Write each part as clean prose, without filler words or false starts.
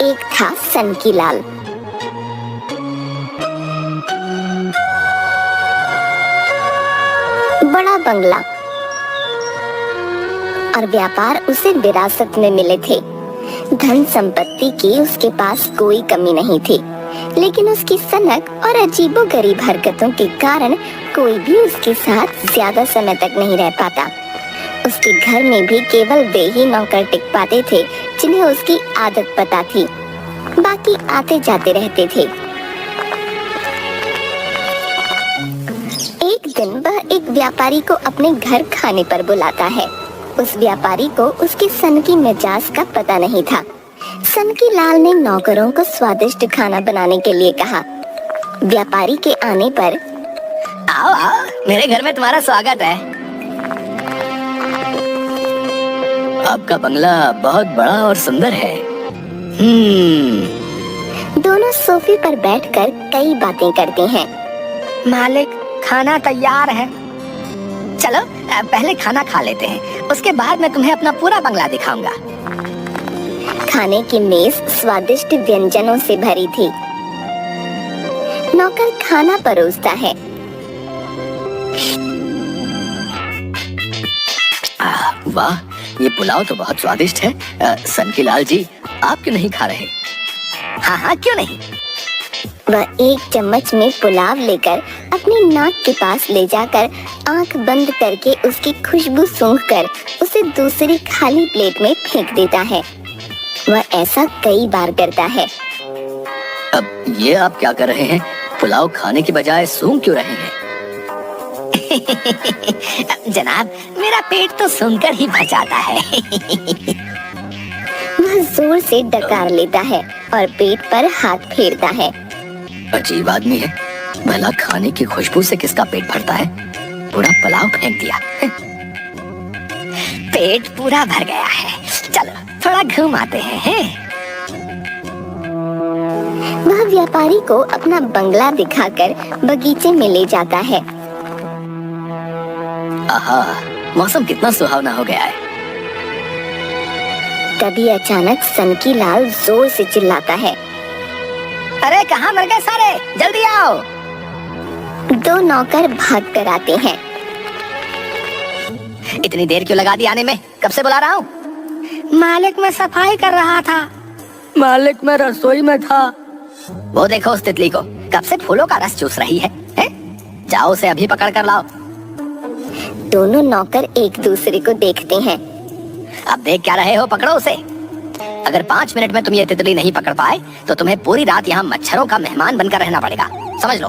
एक था सनकीलाल। बड़ा बंगला और व्यापार उसे विरासत में मिले थे। धन संपत्ति की उसके पास कोई कमी नहीं थी, लेकिन उसकी सनक और अजीबोगरीब हरकतों के कारण कोई भी उसके साथ ज्यादा समय तक नहीं रह पाता। उसके घर में भी केवल वे ही नौकर टिक पाते थे जिन्हें उसकी आदत पता थी, बाकी आते जाते रहते थे। एक दिन वह एक व्यापारी को अपने घर खाने पर बुलाता है। उस व्यापारी को उसके सनकी मिजाज का पता नहीं था। सनकीलाल ने नौकरों को स्वादिष्ट खाना बनाने के लिए कहा। व्यापारी के आने पर, आओ आओ, मेरे घर में तुम्हारा स्वागत है। आपका बंगला बहुत बड़ा और सुंदर है। दोनों सोफे पर बैठकर कई बातें करते हैं। मालिक, खाना तैयार है। चलो पहले खाना खा लेते हैं, उसके बाद मैं तुम्हें अपना पूरा बंगला दिखाऊंगा। खाने की मेज स्वादिष्ट व्यंजनों से भरी थी। नौकर खाना परोसता है। वाह, ये पुलाव तो बहुत स्वादिष्ट है। सनकीलाल जी, आप क्यों नहीं खा रहे? हाँ हाँ, क्यों नहीं। वह एक चम्मच में पुलाव लेकर अपनी नाक के पास ले जाकर आंख बंद करके उसकी खुशबू सूंघकर उसे दूसरी खाली प्लेट में फेंक देता है। वह ऐसा कई बार करता है। अब ये आप क्या कर रहे हैं? पुलाव खाने की बजाय सूंघ क्यों रहे हैं? जनाब, मेरा पेट तो सूंघकर ही भर जाता है। वह जोर से डकार लेता है और पेट पर हाथ फेरता है। अजीब आदमी है, भला खाने की खुशबू से किसका पेट भरता है? पूरा पुलाव फेंक दिया। पेट पूरा भर गया है, चलो थोड़ा घूम आते हैं। वह व्यापारी को अपना बंगला दिखाकर बगीचे में ले जाता है। आहा, मौसम कितना सुहावना हो गया है। तभी अचानक सनकीलाल जोर से चिल्लाता है, अरे कहाँ मर गए सारे, जल्दी आओ। दो नौकर भाग कर आते हैं। इतनी देर क्यों लगा दी आने में? कब से बुला रहा हूँ। मालिक, मैं सफाई कर रहा था। मालिक, मैं रसोई में था। वो देखो उस तितली को, कब से फूलों का रस चूस रही है? जाओ उसे अभी पकड़ कर लाओ। दोनों नौकर एक दूसरे को देखते हैं। अब देख क्या रहे हो, पकड़ो उसे। अगर 5 मिनट में तुम ये तितली नहीं पकड़ पाए तो तुम्हें पूरी रात यहाँ मच्छरों का मेहमान बनकर रहना पड़ेगा, समझ लो।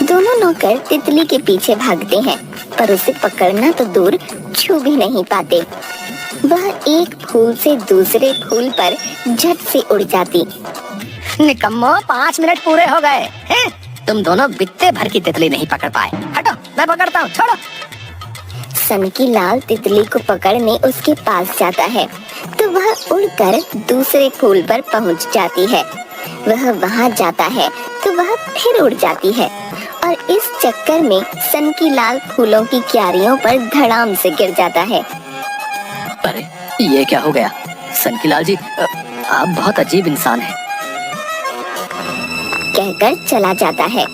दोनों नौकर तितली के पीछे भागते हैं, पर उसे पकड़ना तो दूर, छू भी नहीं पाते। वह एक फूल से दूसरे फूल पर झट से उड़ जाती। निकम्मो, 5 मिनट पूरे हो गए हैं? तुम दोनों बित्ते भर की तितली नहीं पकड़ पाए। हटो, मैं पकड़ता हूँ, छोड़ो। सनकीलाल तितली को पकड़ने उसके पास जाता है तो वह उड़कर दूसरे फूल पर पहुंच जाती है। वह वहां जाता है तो वह फिर उड़ जाती है और इस चक्कर में सनकीलाल फूलों की क्यारियों पर धड़ाम से गिर जाता है। अरे ये क्या हो गया? सनकीलाल जी, आप बहुत अजीब इंसान हैं। कहकर चला जाता है।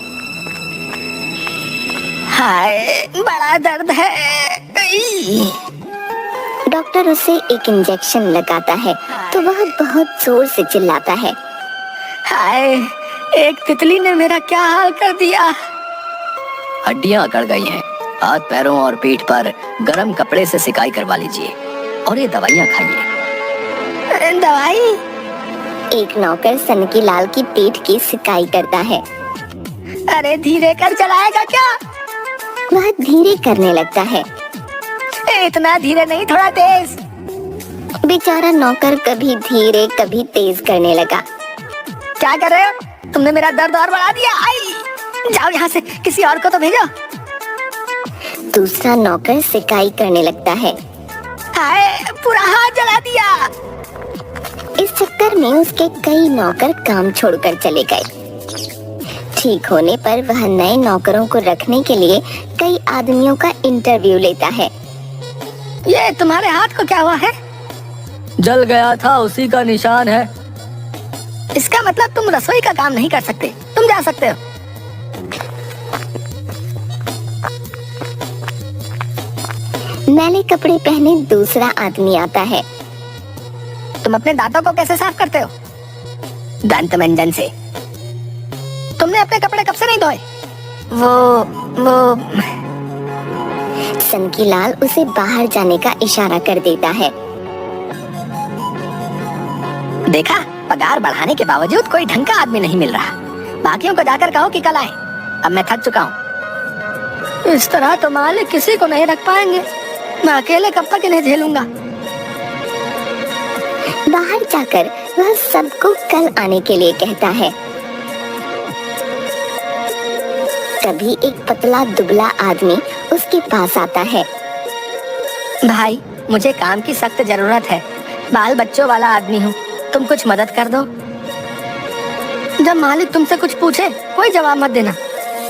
हाय, बड़ा दर्द है। डॉक्टर उसे एक इंजेक्शन लगाता है तो वह बहुत जोर से चिल्लाता है। हाय, एक तितली ने मेरा क्या हाल कर दिया। हड्डियां अकड़ गई हैं, हाथ पैरों और पीठ पर गर्म कपड़े से सिकाई करवा लीजिए और ये दवाइयाँ खाइए। दवाई? एक नौकर सनकीलाल की पीठ की सिकाई करता है। अरे धीरे कर, चलाएगा क्या? वह धीरे करने लगता है। इतना धीरे नहीं, थोड़ा तेज। बेचारा नौकर कभी धीरे कभी तेज करने लगा। क्या कर रहे हो? तुमने मेरा दर्द और बढ़ा दिया। आई, जाओ यहाँ से, किसी और को तो भेजो। दूसरा नौकर सिकाई करने लगता है। हाय, पूरा हाथ जला दिया। इस चक्कर में उसके कई नौकर काम छोड़कर चले गए। ठीक होने पर वह नए नौकरों को रखने के लिए कई आदमियों का इंटरव्यू लेता है। ये तुम्हारे हाथ को क्या हुआ है? जल गया था, उसी का निशान है। इसका मतलब तुम रसोई का काम नहीं कर सकते, तुम जा सकते हो। मैले कपड़े पहने दूसरा आदमी आता है। तुम अपने दांतों को कैसे साफ करते हो? दंत मंजन से। तुमने अपने कपड़े कब से नहीं धोए? वो सनकीलाल उसे बाहर जाने का इशारा कर देता है। देखा, पगार बढ़ाने के बावजूद कोई ढंग का आदमी नहीं मिल रहा। बाकियों को जाकर कहो कि कल आए, अब मैं थक चुका हूँ। इस तरह तो मालिक किसी को नहीं रख पाएंगे, मैं अकेले कब तक इन्हें झेलूंगा। बाहर जाकर वह सबको कल आने के लिए कहता है। तभी एक पतला दुबला आदमी उसके पास आता है। भाई, मुझे काम की सख्त जरूरत है, बाल बच्चों वाला आदमी हूँ, तुम कुछ मदद कर दो। जब मालिक तुमसे कुछ पूछे कोई जवाब मत देना,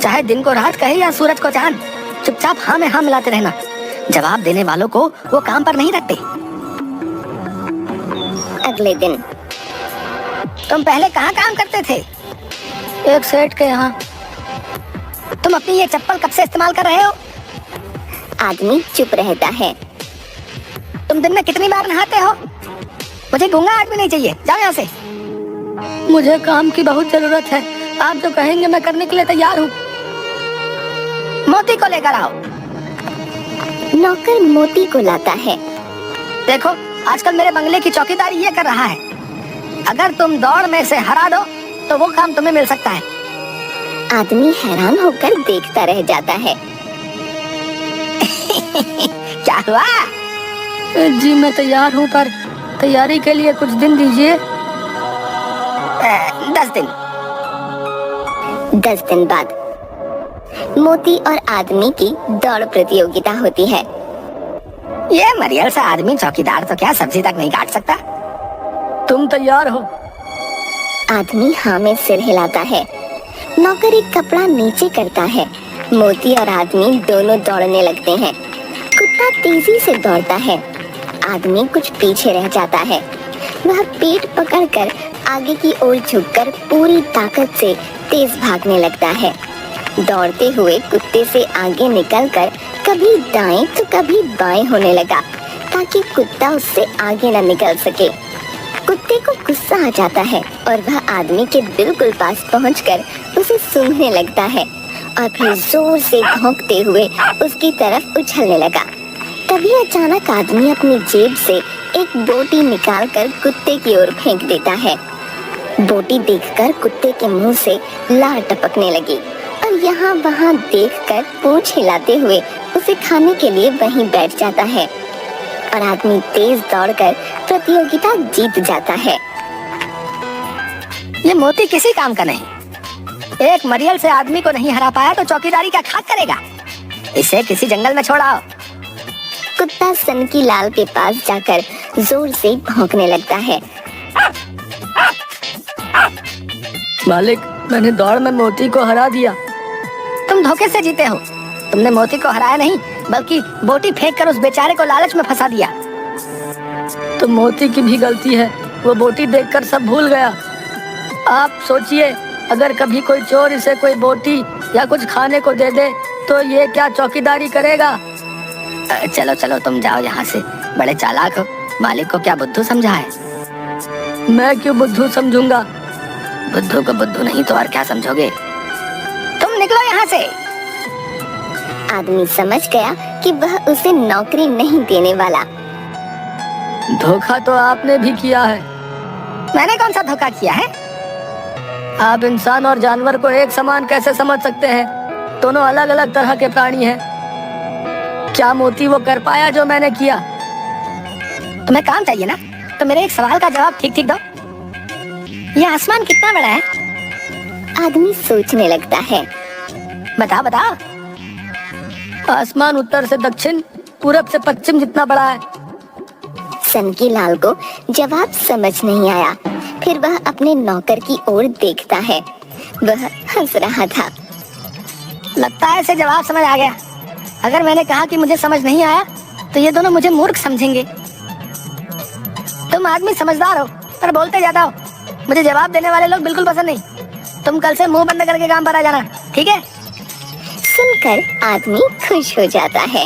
चाहे दिन को रात कहे या सूरज को चांद, चुपचाप हाँ में हाँ मिलाते रहना। जवाब देने वालों को वो काम पर नहीं रखते। अगले दिन तुम पहले कहाँ काम करते थे? एक सेठ के यहाँ। तुम अपनी ये चप्पल कब से इस्तेमाल कर रहे हो? आदमी चुप रहता है। तुम दिन में कितनी बार नहाते हो? मुझे गूंगा आदमी नहीं चाहिए, जाओ यहाँ से। मुझे काम की बहुत जरूरत है, आप जो कहेंगे मैं करने के लिए तैयार हूँ। मोती को लेकर आओ। नौकर मोती को लाता है। देखो, आजकल मेरे बंगले की चौकीदारी ये कर रहा है। अगर तुम दौड़ में से हरा दो तो वो काम तुम्हें मिल सकता है। आदमी हैरान होकर देखता रह जाता है। क्या हुआ? जी मैं तैयार हूँ, पर तैयारी के लिए कुछ दिन दीजिए। 10 दिन। 10 दिन बाद मोती और आदमी की दौड़ प्रतियोगिता होती है। ये मरियल सा आदमी चौकीदार तो क्या सब्जी तक नहीं काट सकता। तुम तैयार हो? आदमी हाँ में सिर हिलाता है। नौकर एक कपड़ा नीचे करता है। मोती और आदमी दोनों दौड़ने लगते हैं। कुत्ता तेजी से दौड़ता है। आदमी कुछ पीछे रह जाता है। वह पेट पकड़कर आगे की ओर झुककर पूरी ताकत से तेज भागने लगता है। दौड़ते हुए कुत्ते से आगे निकलकर कभी दाएं तो कभी बाएं होने लगा, ताकि कुत्ता उससे आगे न निकल सके। कुत्ते को गुस्सा आ जाता है और वह आदमी के बिल्कुल पास पहुंचकर उसे सूंघने लगता है और फिर जोर से भौंकते हुए उसकी तरफ उछलने लगा। तभी अचानक आदमी अपनी जेब से एक बोटी निकालकर कुत्ते की ओर फेंक देता है। बोटी देखकर कुत्ते के मुंह से लार टपकने लगी और यहाँ वहाँ देखकर पूंछ हिलाते हुए उसे खाने के लिए वहीं बैठ जाता है और आदमी तेज दौड़कर प्रतियोगिता जीत जाता है। ये मोती किसी काम का नहीं। एक मरियल से आदमी को नहीं हरा पाया तो चौकीदारी क्या खाक करेगा? इसे किसी जंगल में छोड़ाओ। कुत्ता सनकीलाल के पास जाकर जोर से भौंकने लगता है। मालिक, मैंने दौड़ में मोती को हरा दिया। तुम धोखे से जीते हो। तुमने मोती को हराया नहीं, बल्कि बोटी फेंक कर उस बेचारे को लालच में फंसा दिया। तो मोती की भी गलती है, वो बोटी देखकर सब भूल गया। आप सोचिए, अगर कभी कोई चोर इसे कोई बोटी या कुछ खाने को दे दे तो ये क्या चौकीदारी करेगा? चलो चलो तुम जाओ यहाँ से, बड़े चालाक हो। मालिक को क्या बुद्धू समझा है? मैं क्यों बुद्धू समझूंगा? बुद्धू को बुद्धू नहीं तो और क्या समझोगे? तुम निकलो यहाँ से। आदमी समझ गया कि वह उसे नौकरी नहीं देने वाला। धोखा तो आपने भी किया है। मैंने कौन सा धोखा किया है? आप इंसान और जानवर को एक समान कैसे समझ सकते हैं? दोनों अलग अलग तरह के प्राणी हैं। क्या मोती वो कर पाया जो मैंने किया? तुम्हें काम चाहिए ना, तो मेरे एक सवाल का जवाब ठीक ठीक दो। ये आसमान कितना बड़ा है? आदमी सोचने लगता है। बताओ बताओ। आसमान उत्तर से दक्षिण, पूरब से पश्चिम जितना बड़ा है। सनकीलाल को जवाब समझ नहीं आया। फिर वह अपने नौकर की ओर देखता है। वह हंस रहा था। लगता है इसे जवाब समझ आ गया। अगर मैंने कहा कि मुझे समझ नहीं आया तो ये दोनों मुझे मूर्ख समझेंगे। तुम आदमी समझदार हो पर बोलते ज्यादा हो। मुझे जवाब देने वाले लोग बिल्कुल पसंद नहीं। तुम कल से मुंह बंद करके काम पर आ जाना, ठीक है? सुनकर आदमी खुश हो जाता है।